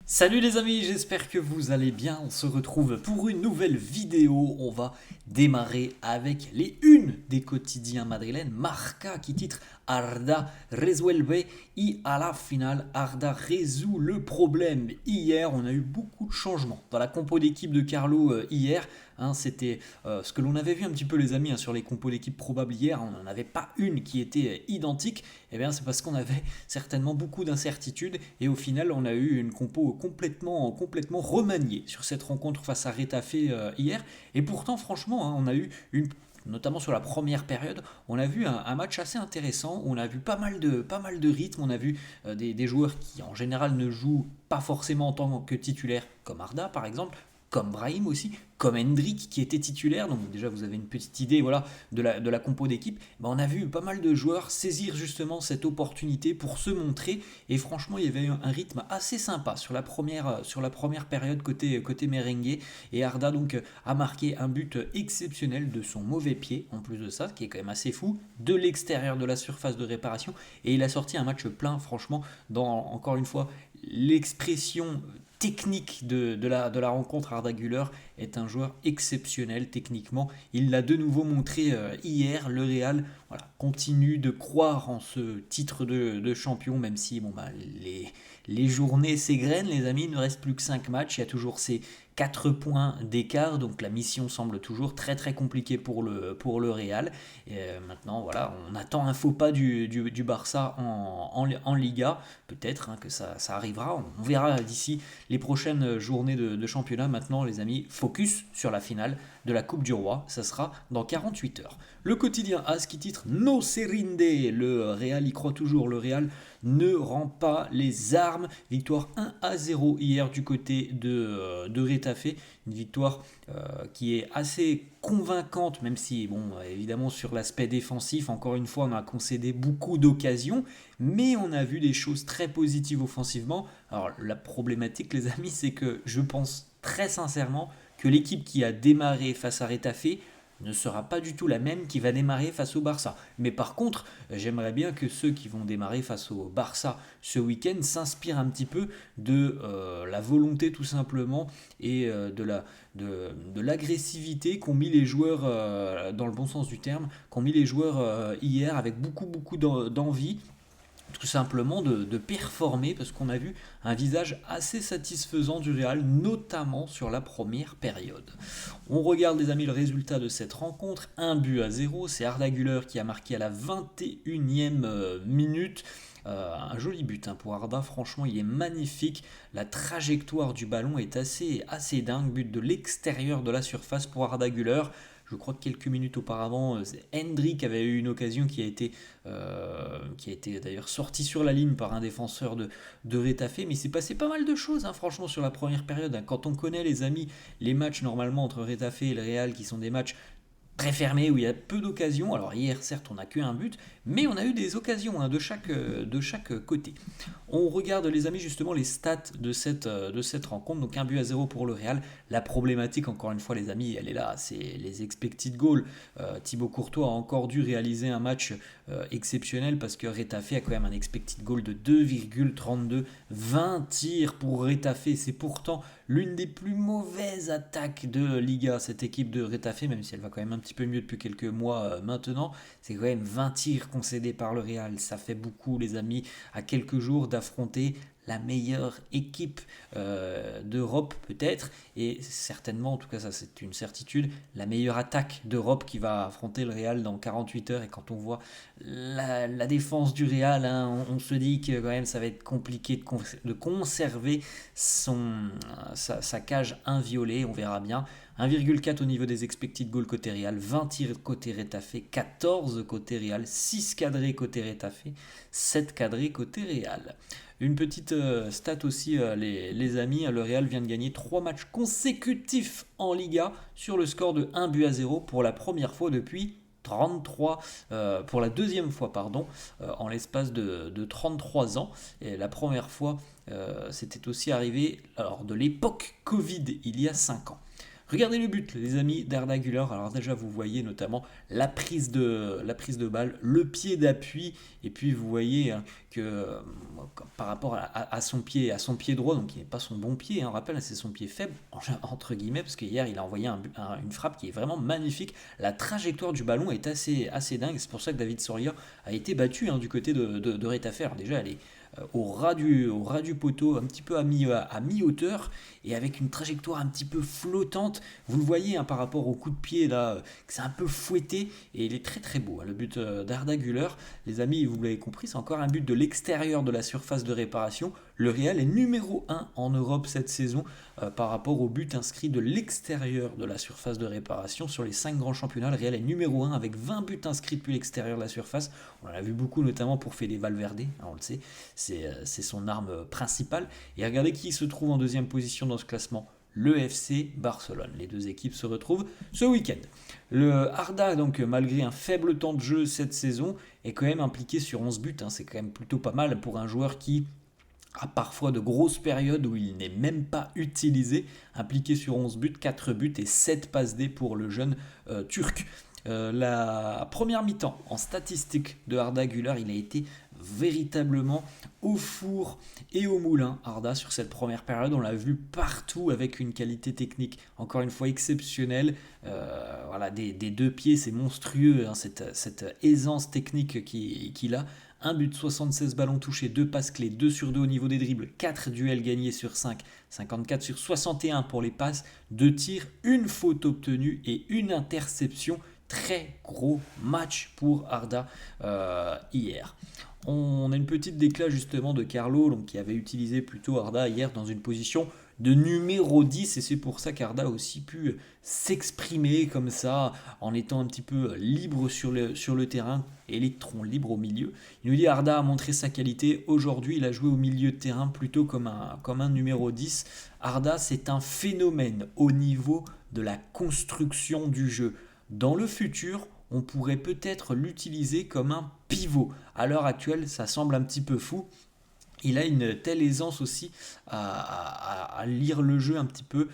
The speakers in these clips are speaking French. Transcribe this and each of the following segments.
Salut les amis, j'espère que vous allez bien. On se retrouve pour une nouvelle vidéo. On va démarrer avec les unes des quotidiens madrilènes. Marca qui titre Arda resuelve y à la finale Arda résout le problème. Hier, on a eu beaucoup de changements dans la compo d'équipe de Carlo hier. C'était ce que l'on avait vu un petit peu les amis sur les compos d'équipe probables hier. On n'en avait pas une qui était identique. Eh bien, c'est parce qu'on avait certainement beaucoup d'incertitudes et au final, on a eu une compo complètement remaniée sur cette rencontre face à Retafe hier. Et pourtant, franchement, on a eu notamment sur la première période, on a vu un match assez intéressant, on a vu pas mal de rythme, on a vu des joueurs qui en général ne jouent pas forcément en tant que titulaires, comme Arda par exemple, comme Brahim aussi, comme Hendrik qui était titulaire, donc déjà vous avez une petite idée voilà, de la compo d'équipe. On a vu pas mal de joueurs saisir justement cette opportunité pour se montrer, et franchement il y avait un rythme assez sympa sur la première période côté merengue, et Arda donc a marqué un but exceptionnel de son mauvais pied, en plus de ça, ce qui est quand même assez fou, de l'extérieur de la surface de réparation, et il a sorti un match plein, franchement, dans, encore une fois, l'expression technique de la rencontre. Arda Güler est un joueur exceptionnel techniquement. Il l'a de nouveau montré hier. Le Real continue de croire en ce titre de champion, même si les journées s'égrènent, les amis. Il ne reste plus que 5 matchs. Il y a toujours ces 4 points d'écart, donc la mission semble toujours très très compliquée pour le Real. Et maintenant, voilà, on attend un faux pas du Barça en Liga. Peut-être que ça arrivera. On verra d'ici les prochaines journées de championnat. Maintenant, les amis, focus sur la finale de la Coupe du Roi. Ça sera dans 48 heures. Le quotidien AS qui titre No se rinde. Le Real y croit toujours. Le Real ne rend pas les armes. Victoire 1-0 hier du côté de Retafe. Une victoire qui est assez convaincante, même si, évidemment, sur l'aspect défensif, encore une fois, on a concédé beaucoup d'occasions, mais on a vu des choses très positives offensivement. Alors, la problématique, les amis, c'est que je pense très sincèrement que l'équipe qui a démarré face à Retafe ne sera pas du tout la même qui va démarrer face au Barça. Mais par contre, j'aimerais bien que ceux qui vont démarrer face au Barça ce week-end s'inspirent un petit peu de la volonté tout simplement et de l'agressivité qu'ont mis les joueurs, dans le bon sens du terme, qu'ont mis les joueurs hier avec beaucoup d'envie, tout simplement de performer, parce qu'on a vu un visage assez satisfaisant du Real, notamment sur la première période. On regarde les amis le résultat de cette rencontre, 1-0, c'est Arda Güler qui a marqué à la 21e minute. Un joli but pour Arda, franchement il est magnifique, la trajectoire du ballon est assez dingue, but de l'extérieur de la surface pour Arda Güler. Je crois que quelques minutes auparavant, Hendrik avait eu une occasion qui a été d'ailleurs sortie sur la ligne par un défenseur de Retafe. Mais il s'est passé pas mal de choses, franchement, sur la première période. Quand on connaît, les amis, les matchs normalement entre Retafe et le Real, qui sont des matchs très fermé où il y a peu d'occasions. Alors hier, certes, on n'a qu'un but, mais on a eu des occasions de chaque côté. On regarde, les amis, justement les stats de cette rencontre. Donc 1-0 pour le Real. La problématique, encore une fois, les amis, elle est là, c'est les expected goals. Thibaut Courtois a encore dû réaliser un match exceptionnel, parce que Retafe a quand même un expected goal de 2,32. 20 tirs pour Retafe, c'est pourtant l'une des plus mauvaises attaques de Liga, cette équipe de Retafe, même si elle va quand même un petit peu mieux depuis quelques mois maintenant. C'est quand même 20 tirs concédés par le Real, ça fait beaucoup, les amis, à quelques jours d'affronter la meilleure équipe d'Europe peut-être, et certainement, en tout cas ça c'est une certitude, la meilleure attaque d'Europe qui va affronter le Real dans 48 heures. Et quand on voit la défense du Real, on se dit que quand même ça va être compliqué de conserver sa cage inviolée, on verra bien. 1,4 au niveau des expected goals côté Real, 20 tirs côté Retafe, 14 côté Real, 6 cadrés côté Retafe, 7 cadrés côté Real. Une petite stat aussi, les amis, le Real vient de gagner 3 matchs consécutifs en Liga sur le score de 1-0 pour la première fois depuis 33, pour la deuxième fois, pardon, en l'espace de 33 ans. Et la première fois, c'était aussi arrivé lors de l'époque Covid, il y a 5 ans. Regardez le but, les amis d'Arda Güler. Alors déjà, vous voyez notamment la prise de balle, le pied d'appui, et puis vous voyez hein, que par rapport à son pied droit, donc qui n'est pas son bon pied, on rappelle, c'est son pied faible, entre guillemets, parce qu'hier il a envoyé une frappe qui est vraiment magnifique. La trajectoire du ballon est assez dingue, c'est pour ça que David Soria a été battu du côté de Retafer. Déjà, elle est au ras du poteau, un petit peu à mi-hauteur, et avec une trajectoire un petit peu flottante. Vous le voyez par rapport au coup de pied là, que c'est un peu fouetté, et il est très très beau. Le but d'Arda Güler, les amis, vous l'avez compris, c'est encore un but de l'extérieur de la surface de réparation. Le Real est numéro 1 en Europe cette saison par rapport au but inscrit de l'extérieur de la surface de réparation. Sur les 5 grands championnats, le Real est numéro 1 avec 20 buts inscrits depuis l'extérieur de la surface. On en a vu beaucoup notamment pour Fede Valverde, on le sait, c'est son arme principale. Et regardez qui se trouve en deuxième position dans ce classement, le FC Barcelone. Les deux équipes se retrouvent ce week-end. Le Arda, donc malgré un faible temps de jeu cette saison, est quand même impliqué sur 11 buts. C'est quand même plutôt pas mal pour un joueur qui a parfois de grosses périodes où il n'est même pas utilisé, impliqué sur 11 buts, 4 buts et 7 passes D pour le jeune turc. La première mi-temps en statistique de Arda Güler, il a été véritablement au four et au moulin. Arda, sur cette première période, on l'a vu partout avec une qualité technique encore une fois exceptionnelle. Voilà, des deux pieds, c'est monstrueux, cette aisance technique qu'il a. 1 but, 76 ballons touchés, 2 passes clés, 2 sur 2 au niveau des dribbles, 4 duels gagnés sur 5, 54 sur 61 pour les passes, 2 tirs, 1 faute obtenue et 1 interception. Très gros match pour Arda hier. On a une petite déclat justement de Carlo, donc, qui avait utilisé plutôt Arda hier dans une position de numéro 10, et c'est pour ça qu'Arda a aussi pu s'exprimer comme ça en étant un petit peu libre sur le terrain, électron libre au milieu. Il nous dit Arda a montré sa qualité, aujourd'hui il a joué au milieu de terrain plutôt comme un numéro 10. Arda, c'est un phénomène au niveau de la construction du jeu. Dans le futur, on pourrait peut-être l'utiliser comme un pivot. À l'heure actuelle, ça semble un petit peu fou. Il a une telle aisance aussi à lire le jeu un petit peu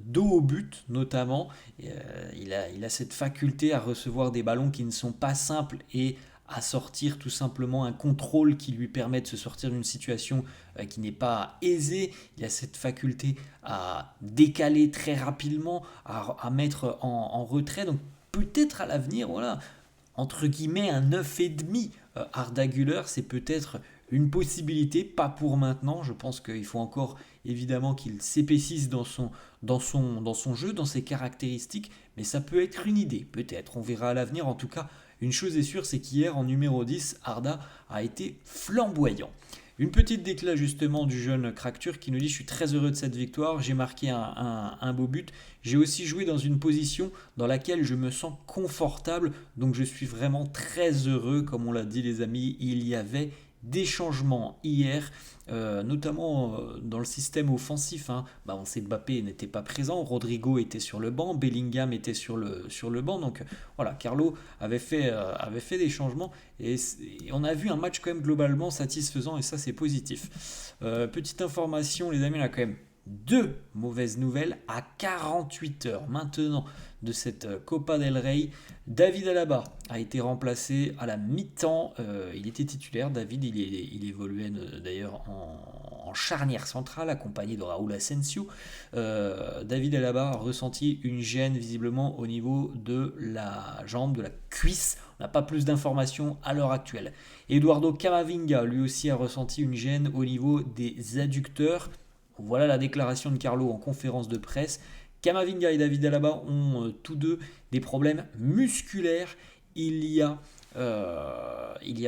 dos au but notamment. Il a cette faculté à recevoir des ballons qui ne sont pas simples et à sortir tout simplement un contrôle qui lui permet de se sortir d'une situation qui n'est pas aisée. Il a cette faculté à décaler très rapidement, à mettre en retrait. Donc peut-être à l'avenir, voilà, entre guillemets un 9,5 Arda Güler, c'est peut-être une possibilité, pas pour maintenant. Je pense qu'il faut encore évidemment qu'il s'épaississe dans son jeu, dans ses caractéristiques, mais ça peut être une idée, peut-être, on verra à l'avenir. En tout cas, une chose est sûre, c'est qu'hier en numéro 10, Arda a été flamboyant. Une petite déclat justement du jeune crack turc qui nous dit: je suis très heureux de cette victoire, j'ai marqué un beau but, j'ai aussi joué dans une position dans laquelle je me sens confortable, donc je suis vraiment très heureux. Comme on l'a dit les amis, il y avait des changements hier, notamment dans le système offensif. On sait Mbappé n'était pas présent, Rodrigo était sur le banc, Bellingham était sur le banc, donc voilà, Carlo avait fait des changements et on a vu un match quand même globalement satisfaisant, et ça c'est positif. Petite information les amis, on a quand même 2 mauvaises nouvelles à 48 heures maintenant de cette Copa del Rey. David Alaba a été remplacé à la mi-temps. Il était titulaire. David, il évoluait d'ailleurs en charnière centrale, accompagné de Raúl Asensio. David Alaba a ressenti une gêne visiblement au niveau de la jambe, de la cuisse. On n'a pas plus d'informations à l'heure actuelle. Eduardo Camavinga, lui aussi, a ressenti une gêne au niveau des adducteurs. Voilà la déclaration de Carlo en conférence de presse. Camavinga et David Alaba ont tous deux des problèmes musculaires. Il y a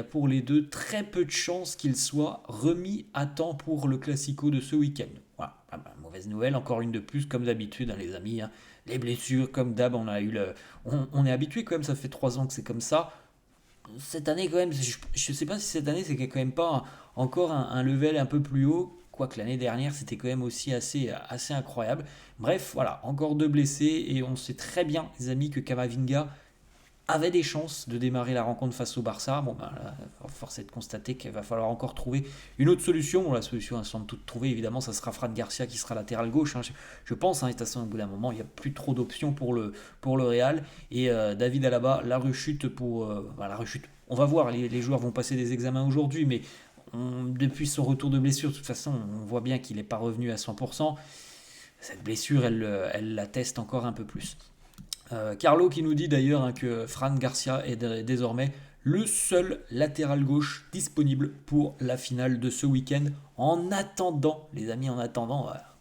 pour les deux très peu de chances qu'ils soient remis à temps pour le Classico de ce week-end. Voilà, mauvaise nouvelle, encore une de plus comme d'habitude les amis. Les blessures comme d'hab, on est habitué quand même, ça fait 3 ans que c'est comme ça. Cette année quand même, je ne sais pas si cette année c'est quand même pas encore un level un peu plus haut. Quoique l'année dernière, c'était quand même aussi assez incroyable. Bref, voilà, encore 2 blessés. Et on sait très bien, les amis, que Camavinga avait des chances de démarrer la rencontre face au Barça. Bon, ben, là, force est de constater qu'il va falloir encore trouver une autre solution. Bon, la solution, elle semble toute trouvée, évidemment, ça sera Fran Garcia qui sera latéral gauche. Hein. Je pense, hein, de toute façon, au bout d'un moment, il n'y a plus trop d'options pour le Real. Et David Alaba, la rechute pour. La rechute. On va voir, les joueurs vont passer des examens aujourd'hui, mais depuis son retour de blessure, de toute façon, on voit bien qu'il n'est pas revenu à 100%. Cette blessure, elle l'atteste encore un peu plus. Carlo qui nous dit d'ailleurs hein, que Fran Garcia est désormais le seul latéral gauche disponible pour la finale de ce week-end. En attendant, les amis,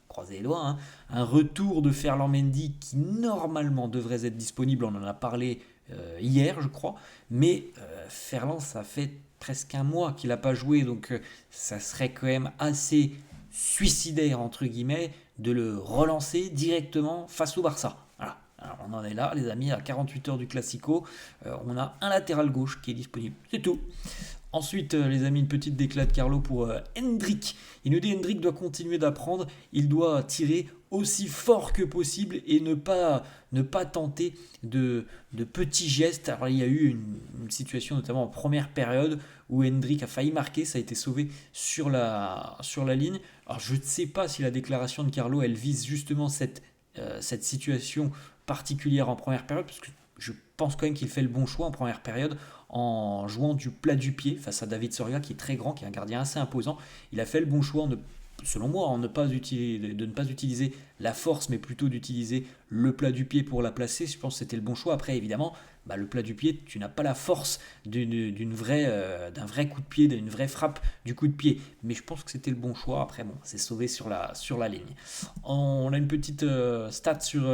croisez les doigts, hein, un retour de Ferland Mendy qui normalement devrait être disponible. On en a parlé hier, je crois. Mais Ferland, ça fait presque un mois qu'il n'a pas joué. Donc ça serait quand même assez suicidaire, entre guillemets, de le relancer directement face au Barça. Voilà. Alors on en est là, les amis, à 48 heures du Classico, on a un latéral gauche qui est disponible, c'est tout. Ensuite, les amis, une petite déclat de Carlo pour Hendrik. Il nous dit Hendrik doit continuer d'apprendre, il doit tirer aussi fort que possible et ne pas tenter de petits gestes. Alors il y a eu une situation notamment en première période où Hendrik a failli marquer, ça a été sauvé sur la ligne. Alors je ne sais pas si la déclaration de Carlo, elle vise justement cette situation particulière en première période, parce que je pense quand même qu'il fait le bon choix en première période en jouant du plat du pied face à David Soria qui est très grand, qui est un gardien assez imposant. Il a fait le bon choix selon moi, de ne pas utiliser la force, mais plutôt d'utiliser le plat du pied pour la placer. Je pense que c'était le bon choix. Après, évidemment, le plat du pied, tu n'as pas la force d'un vrai coup de pied, d'une vraie frappe du coup de pied. Mais je pense que c'était le bon choix. Après, bon, c'est sauvé sur la ligne. On a une petite stat sur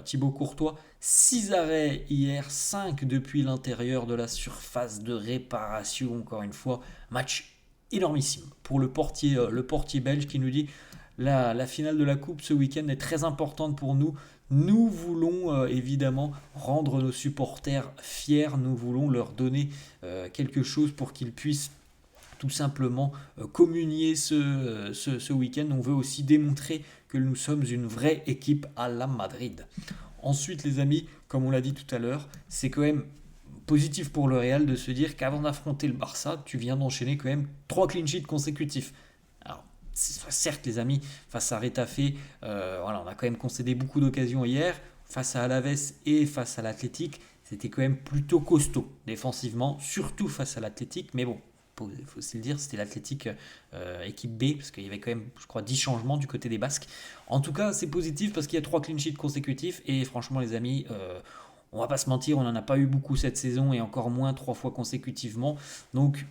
Thibaut Courtois. 6 arrêts hier, 5 depuis l'intérieur de la surface de réparation. Encore une fois, match énormissime pour le portier belge qui nous dit la finale de la coupe ce week-end est très importante pour nous. Nous voulons évidemment rendre nos supporters fiers, nous voulons leur donner quelque chose pour qu'ils puissent tout simplement communier ce week-end. On veut aussi démontrer que nous sommes une vraie équipe à la Madrid. Ensuite les amis, comme on l'a dit tout à l'heure, c'est quand même positif pour le Real de se dire qu'avant d'affronter le Barça, tu viens d'enchaîner quand même 3 clean sheets consécutifs. Alors, certes les amis, face à Retafe, on a quand même concédé beaucoup d'occasions hier, face à Alaves et face à l'Athletic, c'était quand même plutôt costaud défensivement, surtout face à l'Athletic, mais bon, il faut aussi le dire, c'était l'Athletic équipe B, parce qu'il y avait quand même, je crois, 10 changements du côté des Basques. En tout cas, c'est positif parce qu'il y a 3 clean sheets consécutifs, et franchement les amis, on va pas se mentir, on n'en a pas eu beaucoup cette saison et encore moins 3 fois consécutivement. Donc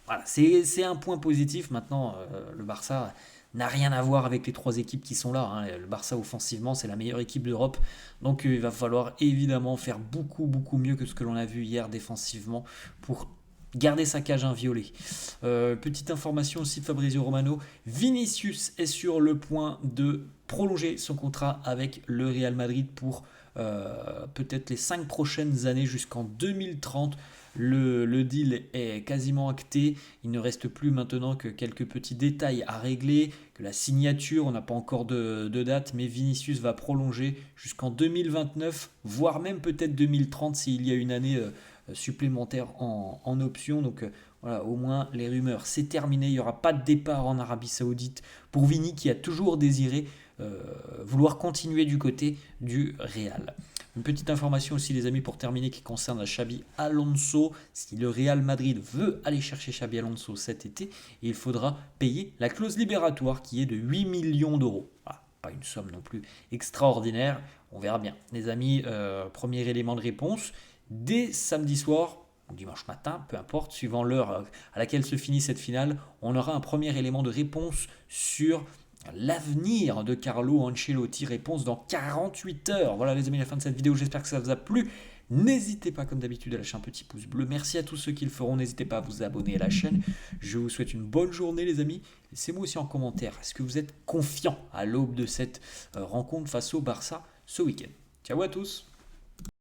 voilà, c'est un point positif. Maintenant, le Barça n'a rien à voir avec les 3 équipes qui sont là. Hein. Le Barça offensivement, c'est la meilleure équipe d'Europe. Donc il va falloir évidemment faire beaucoup, beaucoup mieux que ce que l'on a vu hier défensivement pour garder sa cage inviolée. Petite information aussi de Fabrizio Romano, Vinicius est sur le point de prolonger son contrat avec le Real Madrid pour peut-être les 5 prochaines années jusqu'en 2030. Le deal est quasiment acté, il ne reste plus maintenant que quelques petits détails à régler, que la signature, on n'a pas encore de date, mais Vinicius va prolonger jusqu'en 2029, voire même peut-être 2030 s'il y a une année supplémentaire en option. Donc voilà, au moins les rumeurs, c'est terminé, il n'y aura pas de départ en Arabie Saoudite pour Vini qui a toujours désiré vouloir continuer du côté du Real. Une petite information aussi les amis pour terminer qui concerne Xabi Alonso. Si le Real Madrid veut aller chercher Xabi Alonso cet été, il faudra payer la clause libératoire qui est de 8 millions d'euros. Voilà, pas une somme non plus extraordinaire, on verra bien. Les amis, premier élément de réponse, dès samedi soir, ou dimanche matin, peu importe, suivant l'heure à laquelle se finit cette finale, on aura un premier élément de réponse sur l'avenir de Carlo Ancelotti. Réponse dans 48 heures. Voilà les amis, la fin de cette vidéo, j'espère que ça vous a plu. N'hésitez pas comme d'habitude à lâcher un petit pouce bleu. Merci à tous ceux qui le feront. N'hésitez pas à vous abonner à la chaîne. Je vous souhaite une bonne journée les amis. Laissez-moi aussi en commentaire, est-ce que vous êtes confiants à l'aube de cette rencontre face au Barça ce week-end? Ciao à tous.